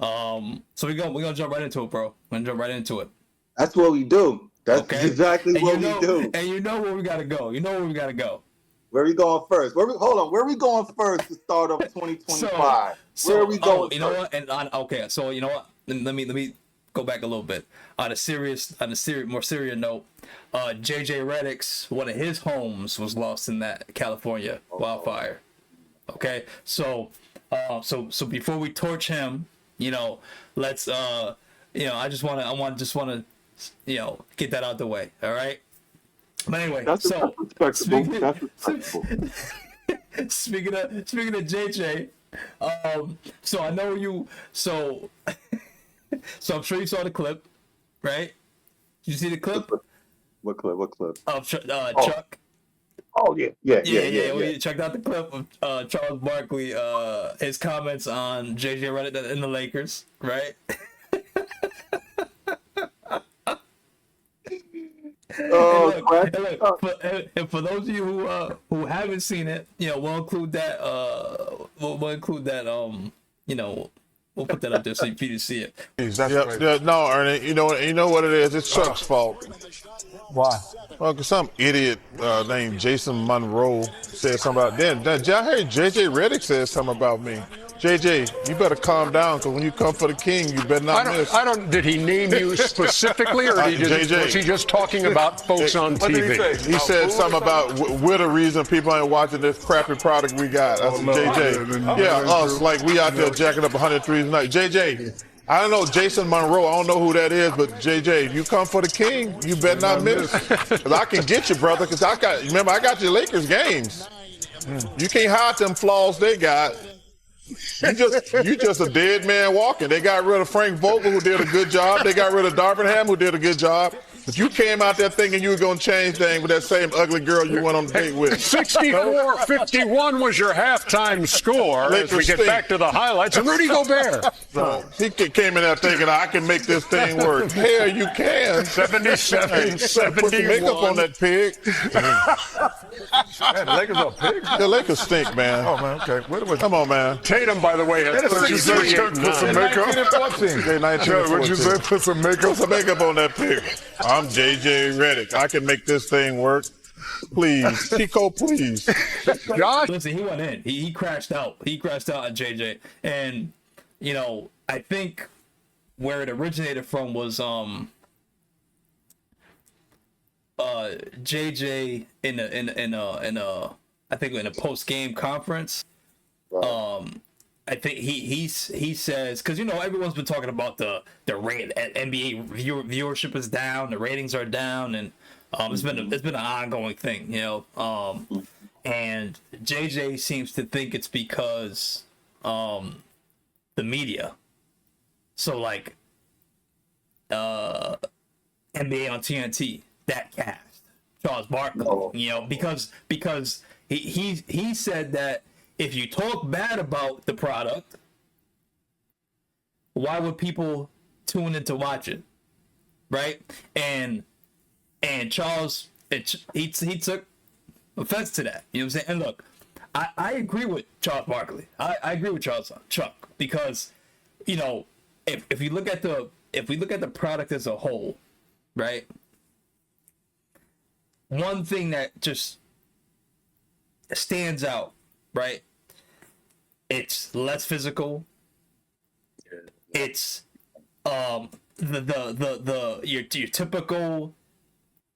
So we're gonna jump right into it, bro. We're gonna jump right into it. That's what we do. That's Okay. exactly what we do. And you know where we gotta go. You know where we gotta go. Where are we going first? Hold on. Where are we going first to start off 2025? Where are we going you first? know what? And okay, so you know what? Let me go back a little bit. On a more serious note, JJ Reddick's one of his homes was lost in that California wildfire. Okay, so before we torch him, let's I want to get that out the way. All right. But anyway, that's respectable. Speaking of JJ, so I know you. So I'm sure you saw the clip, right? Did you see the clip? What clip? Of Chuck. Oh yeah. We checked out the clip of Charles Barkley, his comments on JJ Reddick and the Lakers, right? And for those of you who haven't seen it, we'll include that. We'll include that. We'll put that up there so you can see it. No, Ernie. You know what it is. It's Chuck's fault. Why? Well, cause some idiot named Jason Monroe said something about that. I heard JJ Reddick said something about me. JJ, you better calm down, because when you come for the king, you better not miss. Did he name you specifically, or was he just talking about folks on TV? He said something about we're the reason people ain't watching this crappy product we got. That's JJ. Yeah, us, like we out there jacking up 100 threes a night. JJ, I don't know Jason Monroe. I don't know who that is, but JJ, if you come for the king, you better not miss. Because I can get you, brother, because I got your Lakers games. You can't hide them flaws they got. You just a dead man walking. They got rid of Frank Vogel, who did a good job. They got rid of Darvingham, who did a good job. But you came out there thinking you were going to change things with that same ugly girl you went on a date with. 64-51 was your halftime score. As we get back to the highlights, and Rudy Gobert. He came in there thinking, I can make this thing work. Hell, you can. 77-71. Put some makeup on that pig. Man, the Lakers are pigs. The Lakers stink, man. Oh, man, okay. Come on, man. Tatum, by the way, has Put some makeup. What'd you say? Put some makeup. Put some makeup on that pig. I'm JJ Reddick. I can make this thing work. Please. Chico, please. Josh? Listen, he went in. He crashed out. He crashed out on JJ. And, I think where it originated from was JJ in a post-game conference. I think he says, because everyone's been talking about the rate NBA viewership is down, the ratings are down, and it's been an ongoing thing, and JJ seems to think it's because the media. So like NBA on TNT, that cast, Charles Barkley, because he said that if you talk bad about the product, why would people tune in to watch it, right? And Charles, he took offense to that. You know what I'm saying? And look, I agree with Charles Barkley. I agree with Chuck, because if we look at the product as a whole, right? One thing that just stands out, right? It's less physical. It's your typical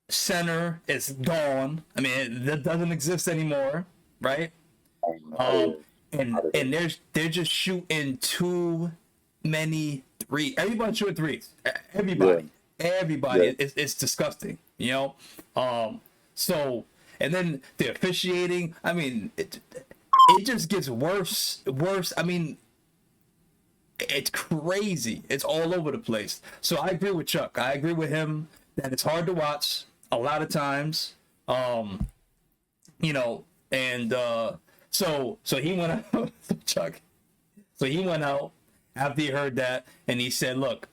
center is gone. I mean, that doesn't exist anymore, right? And they're just shooting too many threes. Everybody's shooting threes. Everybody. It's disgusting, So, and then the officiating. I mean, it just gets worse. I mean, it's crazy. It's all over the place. So I agree with Chuck. I agree with him that it's hard to watch a lot of times. And so he went out, Chuck. So he went out after he heard that, and he said, "Look,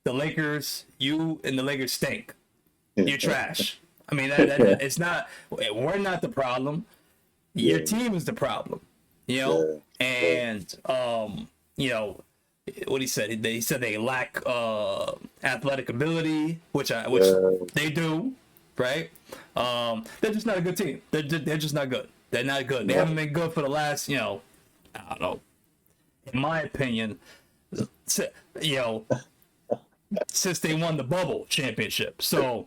the Lakers, you and the Lakers stink. You're trash. I mean, it's not. We're not the problem. Your team is the problem. And what he said. He said they lack athletic ability, which they do, right? They're just not a good team. They're just not good. They're not good. They haven't been good for the last, I don't know. In my opinion, since they won the bubble championship. So,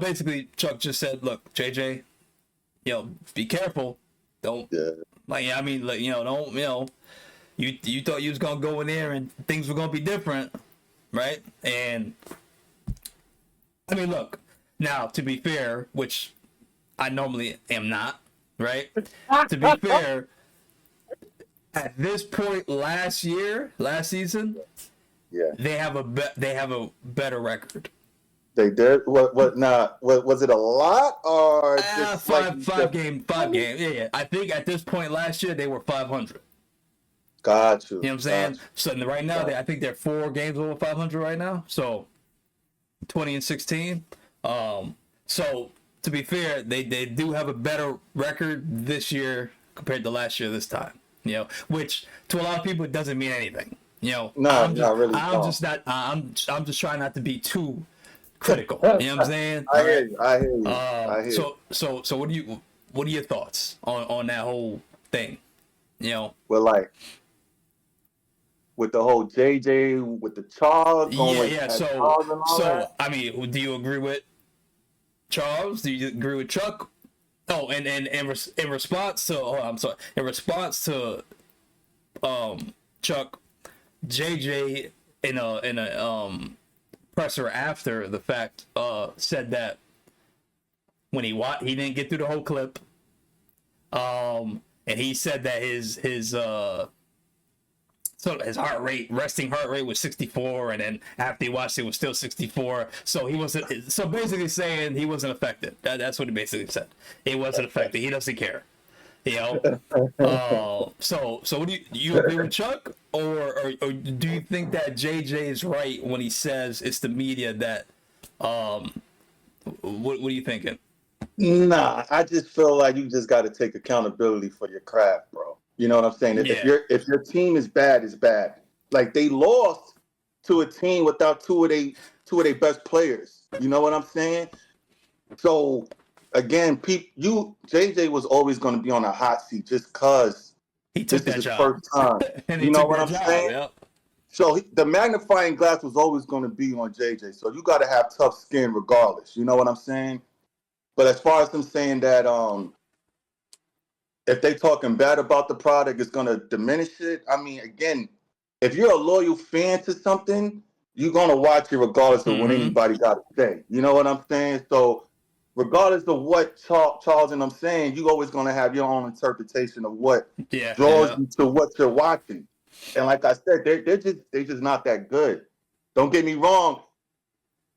basically Chuck just said, look, JJ, be careful. Don't you thought you was gonna go in there and things were gonna be different, right? And I mean, look, now to be fair, which I normally am not, right? To be fair, at this point last season, they have a better record. They did. What? Not. What was it? A lot or just five game? Yeah. I think at this point last year they were 500. Got you. You know what I'm saying? So right now I think they're 4 games over 500 right now. So 20-16. So to be fair, they do have a better record this year compared to last year this time. Which to a lot of people it doesn't mean anything. No, not really. I'm just trying not to be too critical. You know what I'm saying? I hear you. So what are your thoughts on that whole thing? Well, like with the whole JJ with the Charles going So I mean, do you agree with Charles? Do you agree with Chuck? Oh, and in response to Chuck, JJ in a presser after the fact said that when he didn't get through the whole clip, and he said that his resting heart rate was 64, and then after he watched it was still 64. So he wasn't. So basically saying he wasn't affected. That's what he basically said. He wasn't affected. He doesn't care. So what do you agree with Chuck, or do you think that JJ is right when he says it's the media that? What are you thinking? Nah, I just feel like you just got to take accountability for your craft, bro. You know what I'm saying? If your team is bad, it's bad. Like they lost to a team without two of their best players. You know what I'm saying? So again, JJ was always going to be on a hot seat just because this is his first time. You know what I'm saying? Yep. So the magnifying glass was always going to be on JJ. So you got to have tough skin regardless. You know what I'm saying? But as far as them saying that if they talking bad about the product, it's going to diminish it. I mean, again, if you're a loyal fan to something, you're going to watch it regardless of what anybody got to say. You know what I'm saying? So regardless of what Charles and I'm saying, you're always going to have your own interpretation of what draws you to what you're watching. And like I said, they're just not that good. Don't get me wrong.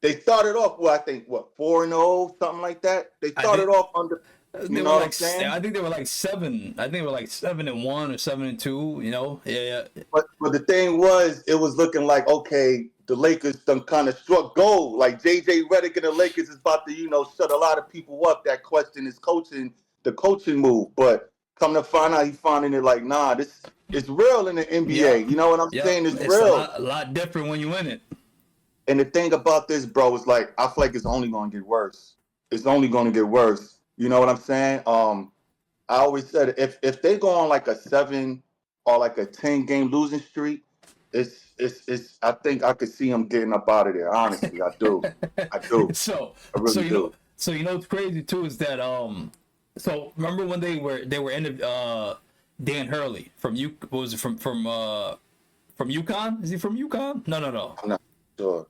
They started off, 4-0, something like that. They started off under. You know what I'm saying? I think they were like 7. I think they were like 7-1 or 7-2. You know, yeah. But the thing was, it was looking like the Lakers done kind of struck gold. Like JJ Reddick and the Lakers is about to shut a lot of people up that question the coaching move. But come to find out, he finding it like, nah, this is real in the NBA. Yeah. You know what I'm saying? It's real. A lot different when you win it. And the thing about this, bro, is like I feel like it's only going to get worse. It's only going to get worse. You know what I'm saying? I always said if they go on like a 7 or like a 10 game losing streak, it's I think I could see them getting up out of there. Honestly, I do. I do. I really do. So what's crazy too is that so remember when they were in Dan Hurley from UConn? Is he from UConn? No. I'm not sure.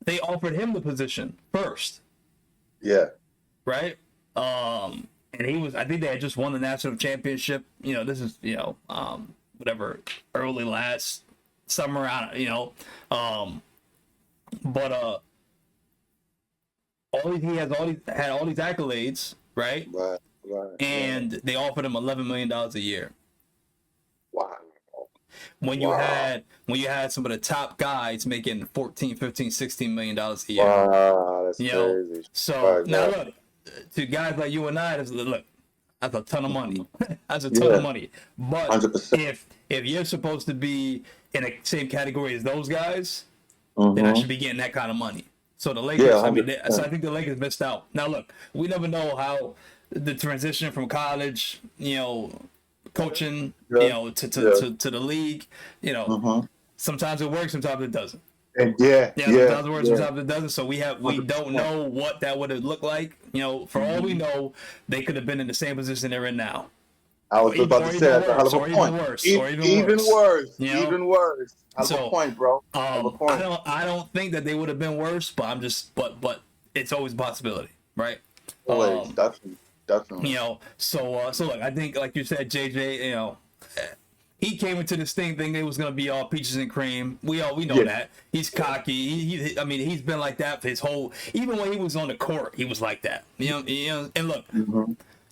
They offered him the position first. Yeah. Right? And I think they had just won the national championship. This is, whatever, early last summer, he had all these accolades, right? Right. And they offered him $11 million a year. Wow. When you had some of the top guys making $14, $15, $16 million a year. Wow, that's crazy. So now look, to guys like you and I, look, that's a ton of money. That's a ton of money. But 100%. if you're supposed to be in the same category as those guys, then I should be getting that kind of money. So the Lakers, so I think the Lakers missed out. Now look, we never know how the transition from college, coaching, to the league, sometimes it works, sometimes it doesn't. And sometimes it works, sometimes it doesn't. So we don't know what that would have looked like. For all we know, they could have been in the same position they're in now. I was about to say that's a hell of a point. Even worse. Hell of a point, bro. I don't think that they would have been worse, but but it's always a possibility, right? Always, definitely. So look, I think like you said, JJ, he came into this thing thinking it was gonna be all peaches and cream. We know that. He's cocky. He's been like that for his whole. Even when he was on the court, he was like that. And look,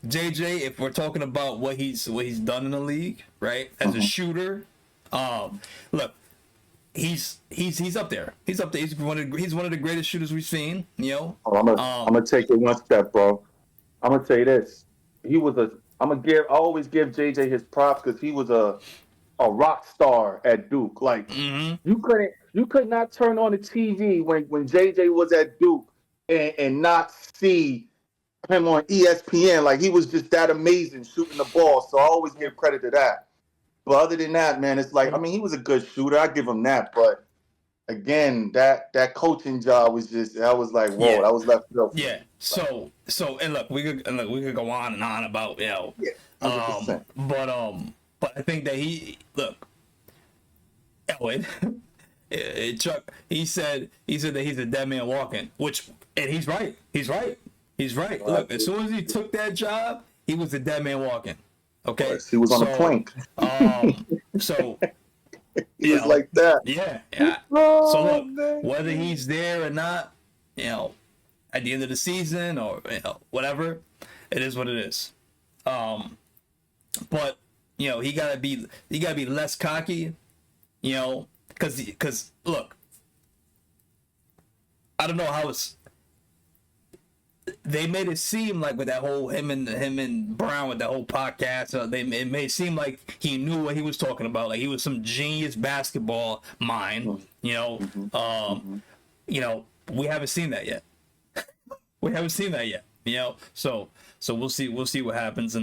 JJ, if we're talking about what he's done in the league, right, as a shooter, look, he's up there. He's up there. He's one of the greatest shooters we've seen. I'm gonna take it one step, bro. I'm gonna say this. I always give JJ his props because he was a rock star at Duke. Like you could not turn on the TV when JJ was at Duke and not see him on ESPN. Like he was just that amazing shooting the ball. So I always give credit to that. But other than that, man, it's like he was a good shooter. I give him that. But again, that coaching job was that was like, whoa, that was left field. Yeah. So and look, we could go on and on about but I think that Chuck, he said that he's a dead man walking, and he's right. Look, as soon as he took that job, he was a dead man walking. Okay, he was on a plank. So he was like that. Yeah. So look, whether he's there or not, at the end of the season or whatever, it is what it is. But he gotta be less cocky, because look, I don't know how they made it seem like with that whole him and Brown with that whole podcast, it made it seem like he knew what he was talking about, like he was some genius basketball mind. We haven't seen that yet. So we'll see what happens.